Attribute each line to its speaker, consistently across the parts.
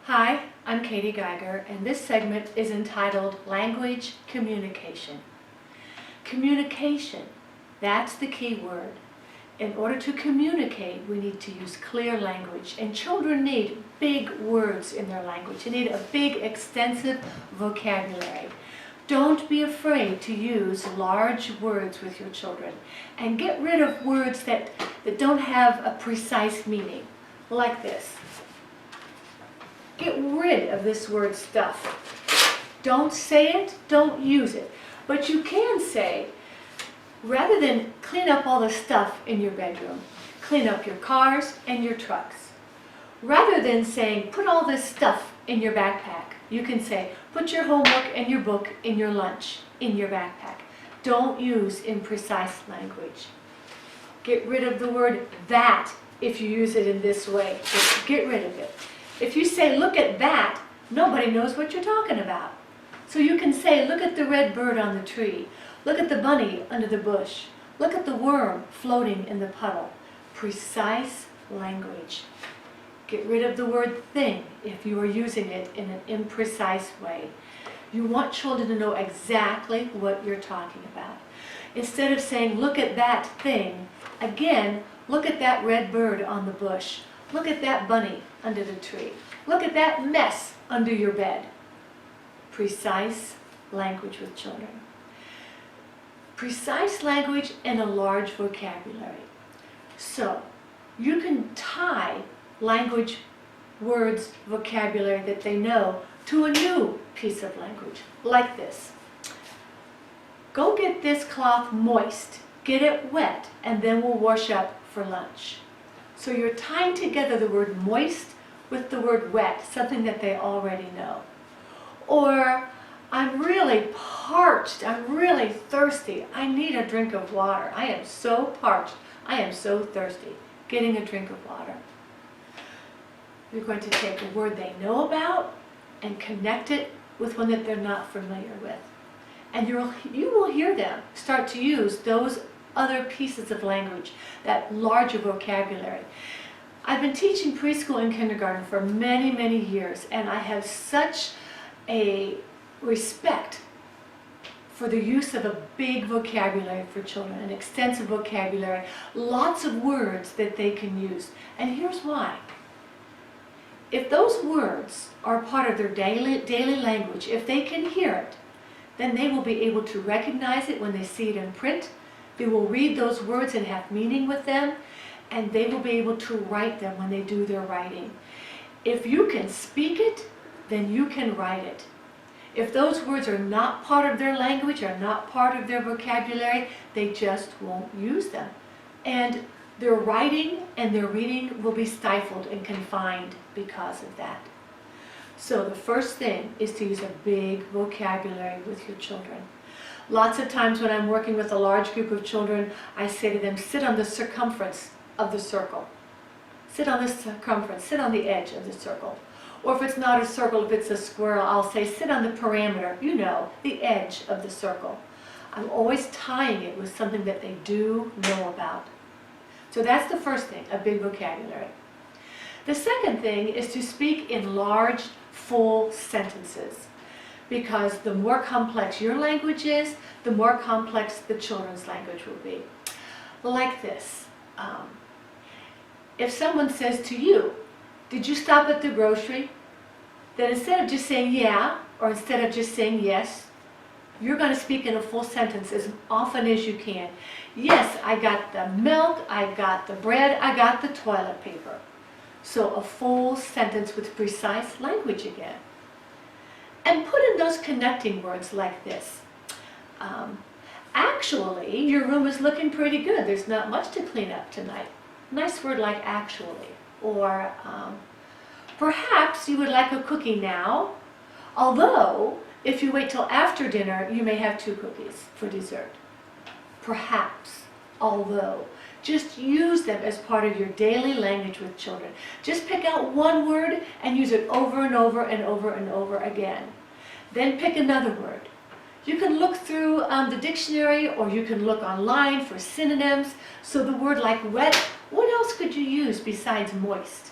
Speaker 1: Hi, I'm Katie Geiger, and this segment is entitled Language Communication. Communication, that's the key word. In order to communicate, we need to use clear language, and children need big words in their language. They need a big, extensive vocabulary. Don't be afraid to use large words with your children, and get rid of words that don't have a precise meaning, like this. Get rid of this word stuff. Don't say it, don't use it. But you can say, rather than clean up all the stuff in your bedroom, clean up your cars and your trucks. Rather than saying, put all this stuff in your backpack, you can say, put your homework and your book in your lunch, in your backpack. Don't use imprecise language. Get rid of the word that if you use it in this way. Just get rid of it. If you say, look at that, nobody knows what you're talking about. So you can say, look at the red bird on the tree. Look at the bunny under the bush. Look at the worm floating in the puddle. Precise language. Get rid of the word thing if you are using it in an imprecise way. You want children to know exactly what you're talking about. Instead of saying, look at that thing, again, look at that red bird on the bush. Look at that bunny under the tree. Look at that mess under your bed. Precise language with children. Precise language and a large vocabulary. So, you can tie language, words, vocabulary that they know to a new piece of language, like this. Go get this cloth moist, get it wet, and then we'll wash up for lunch. So you're tying together the word moist with the word wet, something that they already know. Or, I'm really parched, I'm really thirsty, I need a drink of water. I am so parched, I am so thirsty. Getting a drink of water. You're going to take a word they know about and connect it with one that they're not familiar with. And you will hear them start to use those other pieces of language, that larger vocabulary. I've been teaching preschool and kindergarten for many, many years, and I have such a respect for the use of a big vocabulary for children, an extensive vocabulary, lots of words that they can use. And here's why. If those words are part of their daily language, if they can hear it, then they will be able to recognize it when they see it in print. They will read those words and have meaning with them, and they will be able to write them when they do their writing. If you can speak it, then you can write it. If those words are not part of their language, are not part of their vocabulary, they just won't use them. And their writing and their reading will be stifled and confined because of that. So the first thing is to use a big vocabulary with your children. Lots of times when I'm working with a large group of children, I say to them, sit on the circumference of the circle. Sit on the circumference, sit on the edge of the circle. Or if it's not a circle, if it's a square, I'll say, sit on the parameter, you know, the edge of the circle. I'm always tying it with something that they do know about. So that's the first thing, a big vocabulary. The second thing is to speak in large, full sentences. Because the more complex your language is, the more complex the children's language will be. Like this. If someone says to you, did you stop at the grocery? Then instead of just saying yeah, or instead of just saying yes, you're going to speak in a full sentence as often as you can. Yes, I got the milk, I got the bread, I got the toilet paper. So a full sentence with precise language again. And put in those connecting words like this. Actually, your room is looking pretty good. There's not much to clean up tonight. Nice word like actually. Or perhaps you would like a cookie now, although if you wait till after dinner, you may have 2 cookies for dessert. Perhaps, although. Just use them as part of your daily language with children. Just pick out one word and use it over and over and over and over again. Then pick another word. You can look through the dictionary, or you can look online for synonyms. So the word like wet, what else could you use besides moist?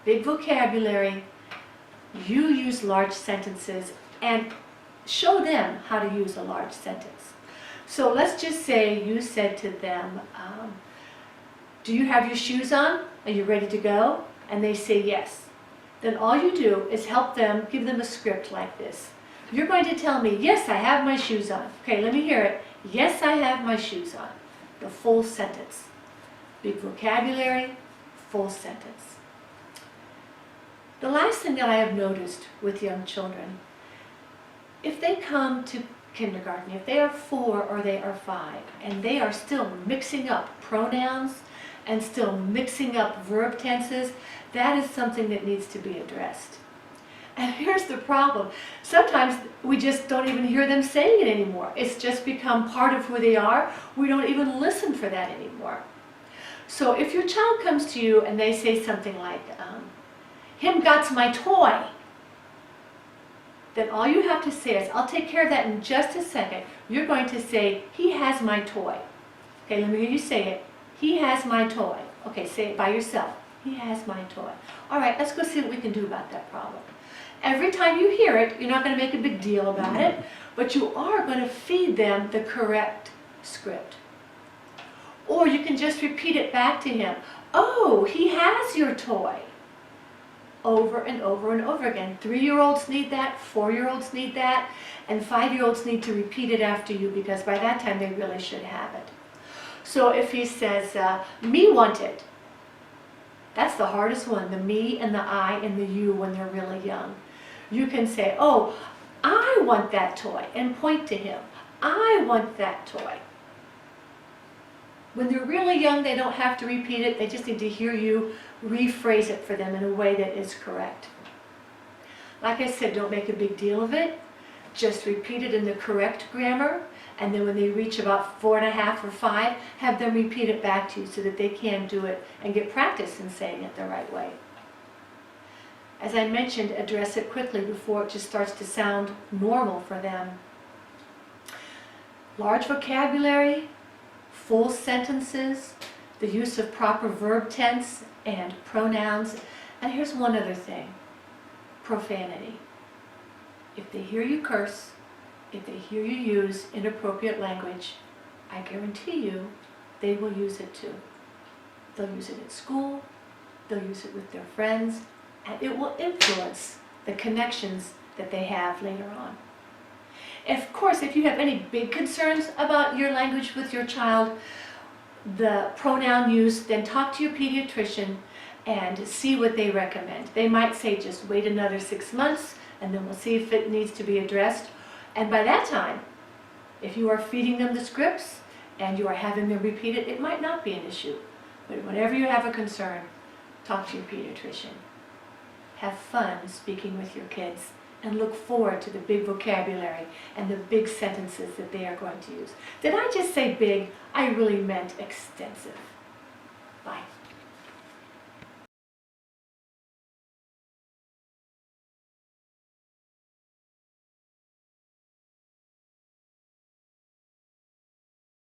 Speaker 1: big vocabulary, you use large sentences, and show them how to use a large sentence. So let's just say you said to them, do you have your shoes on? Are you ready to go? And they say yes. Then all you do is help them, give them a script like this. You're going to tell me, yes, I have my shoes on. Okay, let me hear it. Yes, I have my shoes on. The full sentence. Big vocabulary, full sentence. The last thing that I have noticed with young children, if they come to kindergarten, if they are 4 or they are 5, and they are still mixing up pronouns and still mixing up verb tenses, that is something that needs to be addressed. And here's the problem. Sometimes we just don't even hear them saying it anymore. It's just become part of who they are. We don't even listen for that anymore. So if your child comes to you and they say something like, him got my toy, then all you have to say is, I'll take care of that in just a second. You're going to say, he has my toy. Okay, let me hear you say it. He has my toy. Okay, say it by yourself. He has my toy. All right, let's go see what we can do about that problem. Every time you hear it, you're not going to make a big deal about it, but you are going to feed them the correct script. Or you can just repeat it back to him. Oh, he has your toy. Over and over and over again. 3-year-olds need that, 4-year-olds need that, and 5-year-olds need to repeat it after you because by that time they really should have it. So if he says, me want it, that's the hardest one, the me and the I and the you when they're really young. You can say, oh, I want that toy, and point to him. I want that toy. When they're really young, they don't have to repeat it. They just need to hear you rephrase it for them in a way that is correct. Like I said, don't make a big deal of it. Just repeat it in the correct grammar, and then when they reach about 4.5 or 5, have them repeat it back to you so that they can do it and get practice in saying it the right way. As I mentioned, address it quickly before it just starts to sound normal for them. Large vocabulary, full sentences, the use of proper verb tense and pronouns, and here's one other thing, profanity. If they hear you curse, if they hear you use inappropriate language, I guarantee you they will use it too. They'll use it at school, they'll use it with their friends, and it will influence the connections that they have later on. Of course, if you have any big concerns about your language with your child, the pronoun use, then talk to your pediatrician and see what they recommend. They might say just wait another 6 months and then we'll see if it needs to be addressed. And by that time, if you are feeding them the scripts and you are having them repeat it, it might not be an issue. But whenever you have a concern, talk to your pediatrician. Have fun speaking with your kids and look forward to the big vocabulary and the big sentences that they are going to use. Did I just say big? I really meant extensive. Bye.